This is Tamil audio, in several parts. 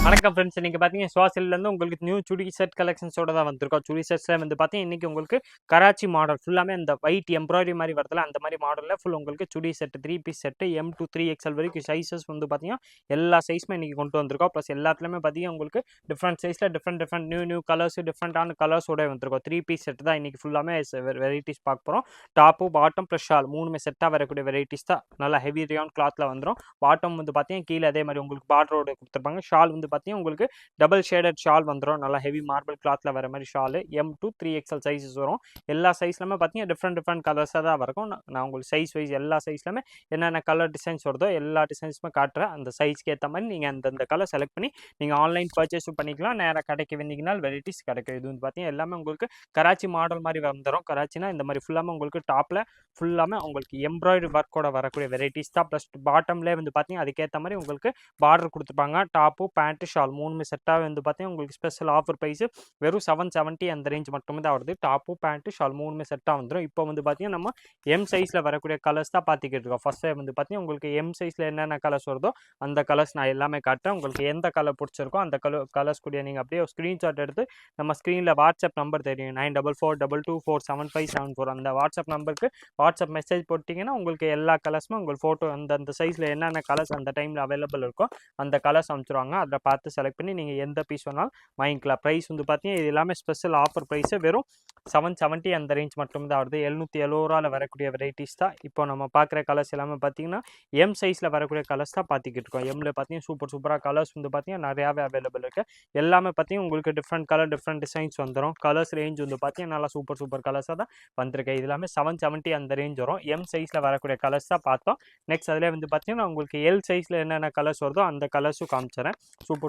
வணக்கம் ஃப்ரெண்ட்ஸ், நீங்கள் பார்த்தீங்கன்னா சுவாசிலேருந்து உங்களுக்கு நியூ சுடி செட் கலெக்ஷன்ஸோட தான் வந்திருக்கோம். சுடி செட்ஸில் வந்து பார்த்தீங்கன்னா இன்றைக்கி உங்களுக்கு கராச்சி மாடல் ஃபுல்லாமே அந்த ஒயிட் எம்ப்ராய்டரி மாதிரி வரதில்ல, அந்த மாதிரி மாடலில் ஃபுல் உங்களுக்கு chudi set 3 piece set M to 3XL வரைக்கும் சைஸஸ் வந்து பார்த்தீங்கன்னா எல்லா சைஸுமே இன்றைக்கி கொண்டு வந்திருக்கோம். ப்ளஸ் எல்லாத்துலேயுமே பார்த்தீங்கன்னா உங்களுக்கு டிஃப்ரெண்ட் சைஸில் டிஃப்ரெண்ட் நியூ கலர்ஸ் டிஃப்ரெண்ட்டான கலர்ஸோட வந்திருக்கோம். 3 பீஸ் செட் தான் இன்றைக்கி ஃபுல்லாமே வெரைட்டிஸ் பார்க்க போகிறோம். டாப்பு பாட்டம் ப்ளஸ் ஷால் மூணுமே செட்டாக வரக்கூடிய வெரைட்டிஸ் தான். நல்லா ஹெவி ரியான் கிளாத்தில் வந்துடும். பாட்டம் வந்து பார்த்தீங்கன்னா கீழே அதே மாதிரி உங்களுக்கு பார்டரோட கொடுத்துருப்பாங்க. ஷால் வந்து பார்த்தீங்கன்னா உங்களுக்கு டபுள் ஷேடட் ஷால் வந்துடும். நல்லா ஹெவி மார்பிள் கிளாத்தில் வர மாதிரி shawl M to 3XL sizes வரும். எல்லா சைஸ்லையுமே பார்த்தீங்கன்னா டிஃப்ரெண்ட் கலர்ஸாக தான் இருக்கும். நான் உங்களுக்கு சைஸ் வைஸ் எல்லா சைஸ்லையுமே என்னென்ன கலர் டிசைன்ஸ் வருதோ எல்லா டிசைன்ஸுமே காட்டுறேன். அந்த சைஸ்க்கு ஏற்ற மாதிரி நீங்கள் அந்தந்த கலர் செலக்ட் பண்ணி நீங்கள் ஆன்லைன் பர்ச்சேஸும் பண்ணிக்கலாம். நேராக கடைக்கு வந்தீங்கன்னா வெரைட்டிஸ் கிடைக்கும். இது வந்து பார்த்தீங்கன்னா எல்லாமே உங்களுக்கு கராச்சி மாடல் மாதிரி வந்துடும். கராச்சினா இந்த மாதிரி ஃபுல்லாமே உங்களுக்கு டாப்பில் ஃபுல்லாமே உங்களுக்கு எம்ப்ராய்டரி ஒர்க்கோட வரக்கூடிய வெரைட்டிஸ் தான். ப்ளஸ் பாட்டம்லேயே வந்து பார்த்தீங்கன்னா அதுக்கேற்ற மாதிரி உங்களுக்கு பார்டர் கொடுத்துருப்பாங்க. டாப்பு பேண்ட்டு ஷால் மூணுமே செட்டாக வந்து பார்த்தீங்கன்னா உங்களுக்கு ஸ்பெஷல் ஆஃபர் ப்ரைஸ் வெறும் 770 அந்த ரேஞ்ச் மட்டுமே தான் வருது. டாப்பு பேண்ட்டு ஷால் மூணுமே செட்டாக வந்துடும். இப்போ வந்து பார்த்தீங்கன்னா நம்ம M சைஸில் வரக்கூடிய கலர்ஸ் தான் பார்த்துக்கிட்டு இருக்கோம். ஃபர்ஸ்ட் வந்து பார்த்தீங்கன்னா உங்களுக்கு M சைஸில் என்னென்ன கலர்ஸ் வருதோ அந்த கலர்ஸ் நான் எல்லாமே காட்டுறேன். உங்களுக்கு எந்த கலர் பிடிச்சிருக்கோ அந்த கலர்ஸ் கூட நீங்கள் அப்படியே ஸ்க்ரீன்ஷாட் எடுத்து நம்ம ஸ்க்ரீனில் வாட்ஸ்அப் நம்பர் தெரியும் 9442247574 அந்த வாட்ஸ்அப் நம்பருக்கு வாட்ஸ்அப் மெசேஜ் போட்டிங்கன்னா உங்களுக்கு எல்லா கலர்ஸுமே உங்கள் ஃபோட்டோ அந்த சைஸில் என்னென்ன கலர்ஸ் அந்த டைமில் அவைலபிள் இருக்கோ அந்த கலர்ஸ் அனுப்பிச்சிருவாங்க. அதில் பார்த்து செலக்ட் பண்ணி நீங்கள் எந்த பீஸ் வேணாலும் வாங்கிக்கலாம். ப்ரைஸ் வந்து பார்த்தீங்கன்னா இது எல்லாமே ஸ்பெஷல் ஆஃபர் ப்ரைஸு வெறும் 770 அந்த ரேஞ்ச் மட்டும் தான் வருது. 770 வரக்கூடிய வெரைட்டிஸ் தான். இப்போ நம்ம பார்க்குற கலர்ஸ் எல்லாமே பார்த்தீங்கன்னா M சைஸில் வரக்கூடிய கலர்ஸ் தான் பார்த்துக்கிட்டு இருக்கோம். எம்மில் பார்த்தீங்கன்னா சூப்பராக கலர்ஸ் வந்து பார்த்தீங்கன்னா நிறையாவே அவைலபிள் இருக்குது. எல்லாமே பார்த்தீங்கன்னா உங்களுக்கு டிஃப்ரெண்ட் கலர் டிஃப்ரெண்ட் டிசைன்ஸ் வந்துடும். கலர்ஸ் ரேஞ்ச் வந்து பார்த்தீங்கன்னா நல்லா சூப்பர் கலர்ஸாக தான் வந்திருக்கு. இது எல்லாமே 770 அந்த ரேஞ்ச் வரும். M சைஸில் வரக்கூடிய கலர்ஸ் தான் பார்த்தோம். நெக்ஸ்ட் அதிலே வந்து பார்த்தீங்கன்னா உங்களுக்கு L சைஸில் என்னென்ன கலர்ஸ் வருதோ அந்த கலர்ஸும் காமிச்சிடறேன்.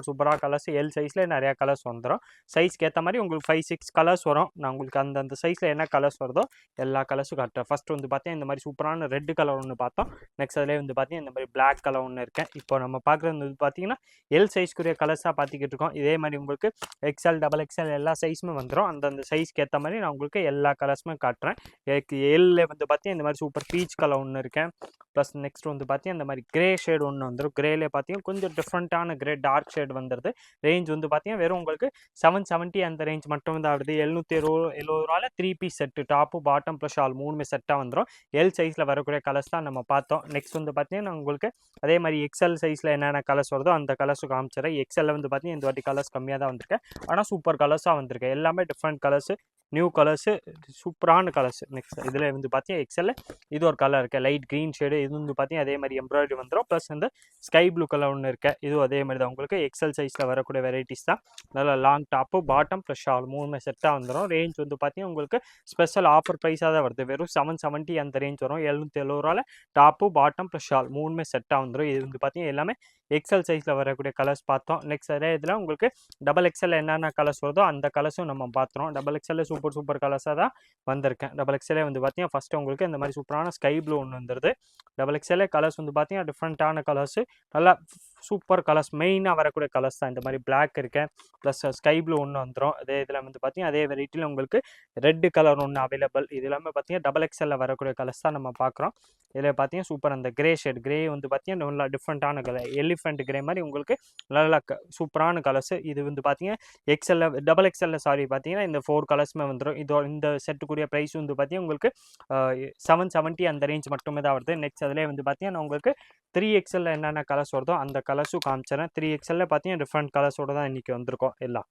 சூப்பராக கலர்ஸ் L சைஸில் நிறையா கலர்ஸ் வந்துடும். சைஸ்க்கு ஏற்ற மாதிரி உங்களுக்கு 5-6 கலர்ஸ் வரும். நான் உங்களுக்கு அந்த சைஸில் என்ன கலர்ஸ் வருதோ எல்லா கலர்ஸும் காட்டுறேன். ஃபர்ஸ்ட் வந்து பார்த்தீங்கன்னா இந்த மாதிரி சூப்பரான ரெட் கலர் ஒன்று பார்த்தோம். நெக்ஸ்ட் அதிலே வந்து பார்த்தீங்கன்னா இந்த மாதிரி பிளாக் கலர் ஒன்று இருக்கேன். இப்போ நம்ம பார்க்குறது வந்து பார்த்தீங்கன்னா L சைஸ்க்குரிய கலர்ஸாக பார்த்துக்கிட்டு இருக்கோம். இதே மாதிரி உங்களுக்கு XL XXL எல்லா சைஸுமே வந்துடும். அந்தந்த சைஸ்க்கு ஏற்ற மாதிரி நான் உங்களுக்கு எல்லா கலர்ஸுமே காட்டுறேன். L வந்து பார்த்தீங்கன்னா இந்த மாதிரி சூப்பர் பீச் கலர் ஒன்று இருக்கேன். ப்ளஸ் நெக்ஸ்ட் வந்து பார்த்தீங்கன்னா இந்த மாதிரி கிரே ஷேடு ஒன்று வந்துடும். கிரேலே பார்த்தீங்கன்னா கொஞ்சம் டிஃப்ரெண்ட்டான கிரே டார்க் ஷேடு வந்துடுது. ரேஞ்ச் வந்து பார்த்தீங்கன்னா வெறும் உங்களுக்கு 770 அந்த ரேஞ்ச் மட்டும் தான் ஆகுது. 770 3 piece set top bottom plus shawl மூணுமே செட்டாக வந்துடும். L சைஸில் வரக்கூடிய கலர்ஸ் தான் நம்ம பார்த்தோம். நெக்ஸ்ட் வந்து பார்த்தீங்கன்னா உங்களுக்கு அதே மாதிரி XL சைஸில் என்னென்ன கலர்ஸ் வருதோ அந்த கலர்ஸும் காமிச்சிடறேன். XL வந்து பார்த்தீங்கன்னா இந்த வாட்டி கலர்ஸ் கம்மியாக தான் வந்திருக்கு. ஆனால் சூப்பர் கலர்ஸாக வந்திருக்கு. எல்லாமே டிஃப்ரெண்ட் கலர்ஸு நியூ கலர்ஸு சூப்பரான கலர்ஸ். நெக்ஸ்ட் இதில் வந்து பார்த்தீங்கன்னா XL இது ஒரு கலர் இருக்குது லைட் க்ரீன் ஷேடு. இது வந்து பார்த்தீங்கன்னா அதே மாதிரி எம்ப்ராய்டரி வந்துடும். ப்ளஸ் இந்த ஸ்கை ப்ளூ கலர் ஒன்று இருக்குது. இதுவும் அதே மாதிரி தான் உங்களுக்கு XL சைஸில் வரக்கூடிய வெரைட்டிஸ் தான். நல்லா long top bottom plus shawl மூணுமே செட்டாக வந்துடும். ரேஞ்ச் வந்து பார்த்தீங்கன்னா உங்களுக்கு ஸ்பெஷல் ஆஃபர் ப்ரைஸாக தான் வருது. வெறும் 770 அந்த ரேஞ்ச் வரும். 770 டாப்பு பாட்டம் ப்ளஸ் ஷால் மூணுமே செட்டாக வந்துடும். இது வந்து பார்த்தீங்கன்னா எல்லாமே XL சைஸில் வரக்கூடிய கலர்ஸ் பார்த்தோம். நெக்ஸ்ட் அதே இதில் உங்களுக்கு XXL என்னென்ன கலர்ஸ் வருதோ அந்த கலர்ஸும் நம்ம பார்த்துறோம். XXL சூப்பர் கலர்ஸாக தான் வந்திருக்கேன். XXL வந்து பார்த்தீங்கன்னா ஃபஸ்ட்டு உங்களுக்கு இந்த மாதிரி சூப்பரான ஸ்கை ப்ளூ ஒன்று வந்துடுது. XXL கலர்ஸ் வந்து பார்த்தீங்கன்னா டிஃப்ரெண்ட்டான கலர்ஸு நல்லா சூப்பர் கலர்ஸ் மெயினாக வரக்கூடிய கலர்ஸ் தான். இந்த மாதிரி பிளாக் இருக்கேன் ப்ளஸ் ஸ்கை ப்ளூ ஒன்று வந்துடும். அதே இதில் வந்து பார்த்தீங்கன்னா அதே வெரைட்டியில் உங்களுக்கு ரெட் கலர் ஒன்று அவைலபிள். இது எல்லாமே பார்த்தீங்கன்னா XXL வரக்கூடிய கலர்ஸ் தான் நம்ம பார்க்குறோம். இதில் பார்த்தீங்கன்னா சூப்பர் அந்த கிரே ஷேட் கிரே வந்து பார்த்தீங்கன்னா நல்லா டிஃப்ரெண்ட்டான கலர் எலிஃபென்ட் கிரே மாதிரி உங்களுக்கு நல்லா சூப்பரான கலர்ஸ். இது வந்து பார்த்தீங்கன்னா XXL சாரி பார்த்தீங்கன்னா இந்த 4 கலர்ஸுமே வந்துடும். இந்த செட்டுக்குரிய ப்ரைஸ் வந்து பார்த்தீங்கன்னா உங்களுக்கு 770 அந்த ரேஞ்ச் மட்டுமே தான் வருது. நெக்ஸ்ட் அதிலே வந்து பார்த்தீங்கன்னா உங்களுக்கு 3XL என்னென்ன கலர்ஸ் வருதோ அந்த கலர்ஸும் காமிச்சிடறேன். 3XL பார்த்தீங்கன்னா டிஃப்ரெண்ட் கலர்ஸோட தான் இன்றைக்கி வந்திருக்கோம் எல்லாம்.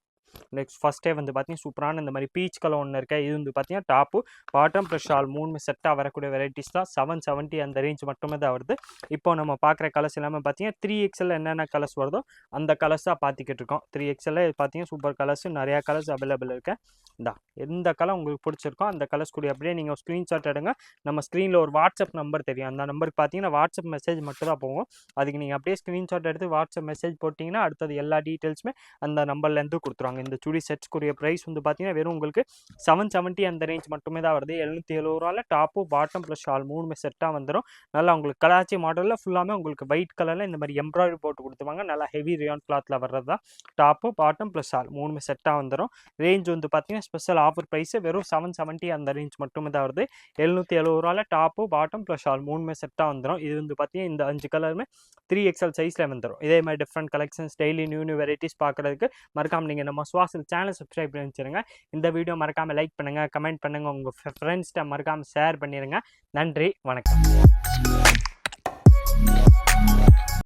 நெக்ஸ்ட் ஃபஸ்ட்டே வந்து பார்த்தீங்கன்னா சூப்பரான இந்த மாதிரி பீச் கலர் ஒன்று இருக்கேன். இது வந்து பார்த்தீங்கன்னா டாப்பு பாட்டம் ப்ளஸ் ஷால் மூணுமே செட்டாக வரக்கூடிய வெரைட்டிஸ் தான். 770 அந்த ரேஞ்ச் மட்டுமே தான் வருது. இப்போ நம்ம பார்க்குற கலர்ஸ் எல்லாமே பார்த்தீங்கன்னா 3XL என்னென்ன கலர்ஸ் வருதோ அந்த கலர்ஸ் தான் பார்த்துக்கிட்டு இருக்கோம். 3XL பார்த்தீங்கன்னா சூப்பர் கலர்ஸ் நிறையா கலர்ஸ் அவைலபிள் இருக்கு. எந்த கலர் உங்களுக்கு பிடிச்சிருக்கோ அந்த கலர்ஸ் கூட அப்படியே நீங்கள் ஸ்க்ரீன்ஷாட் எடுங்க. நம்ம ஸ்க்ரீனில் ஒரு வாட்ஸ்அப் நம்பர் தெரியும். அந்த நம்பருக்கு பார்த்தீங்கன்னா வாட்ஸ்அப் மெசேஜ் மட்டும் தான் போகும். அதுக்கு நீங்கள் அப்படியே ஸ்க்ரீன்ஷாட் எடுத்து வாட்ஸ்அப் மெசேஜ் போட்டிங்கன்னா அடுத்தது எல்லா டீட்டெயில்ஸுமே அந்த நம்பர்லேருந்து கொடுத்துருவாங்க. கொடுத்துருவாங்க. இந்த சுடி செட்ஸ்க்குரிய ப்ரைஸ் வந்து பார்த்தீங்கன்னா வெறும் உங்களுக்கு 770 அந்த ரேஞ்ச் மட்டுமே தான் வருது. 770 டாப்பு பாட்டம் ப்ளஸ் ஷால் 3மே செட்டாக வந்துடும். நல்லா உங்களுக்கு கலாச்சி மாடலில் ஃபுல்லாமே உங்களுக்கு ஒயிட் கலரில் இந்த மாதிரி எம்ப்ராய்டரி போட்டு கொடுத்துருவாங்க. நல்லா ஹெவி ரியான் கிளாத்தில் வர்றது தான் டாப்பு பாட்டம் ப்ளஸ் ஷால் 3மே செட்டாக வந்துடும். ரேஞ்ச் வந்து பார்த்தீங்கன்னா ஸ்பெஷல் ஆஃபர் ப்ரைஸ் வெறும் 770 அந்த ரேஞ்ச் மட்டுமே தான் வருது. 770 டாப்பு பாட்டம் ப்ளஸ் ஷால் 3மே செட்டாக வந்துடும். இது வந்து பார்த்தீங்கன்னா இந்த 5 கலருமே 3XL சைஸில் வந்துடும். இதே மாதிரி different collections daily new varieties பார்க்குறதுக்கு மறக்காமல் நீங்கள் நம்ம சுவாசல் சேனல் சப்ஸ்கிரைப் பண்ணி வச்சுருங்க. இந்த வீடியோ மறக்காமல் லைக் பண்ணுங்கள், கமெண்ட் பண்ணுங்கள், உங்கள் ஃப்ரெண்ட்ஸ்கிட்ட மறக்காமல் ஷேர் பண்ணிடுங்க. நன்றி, வணக்கம்.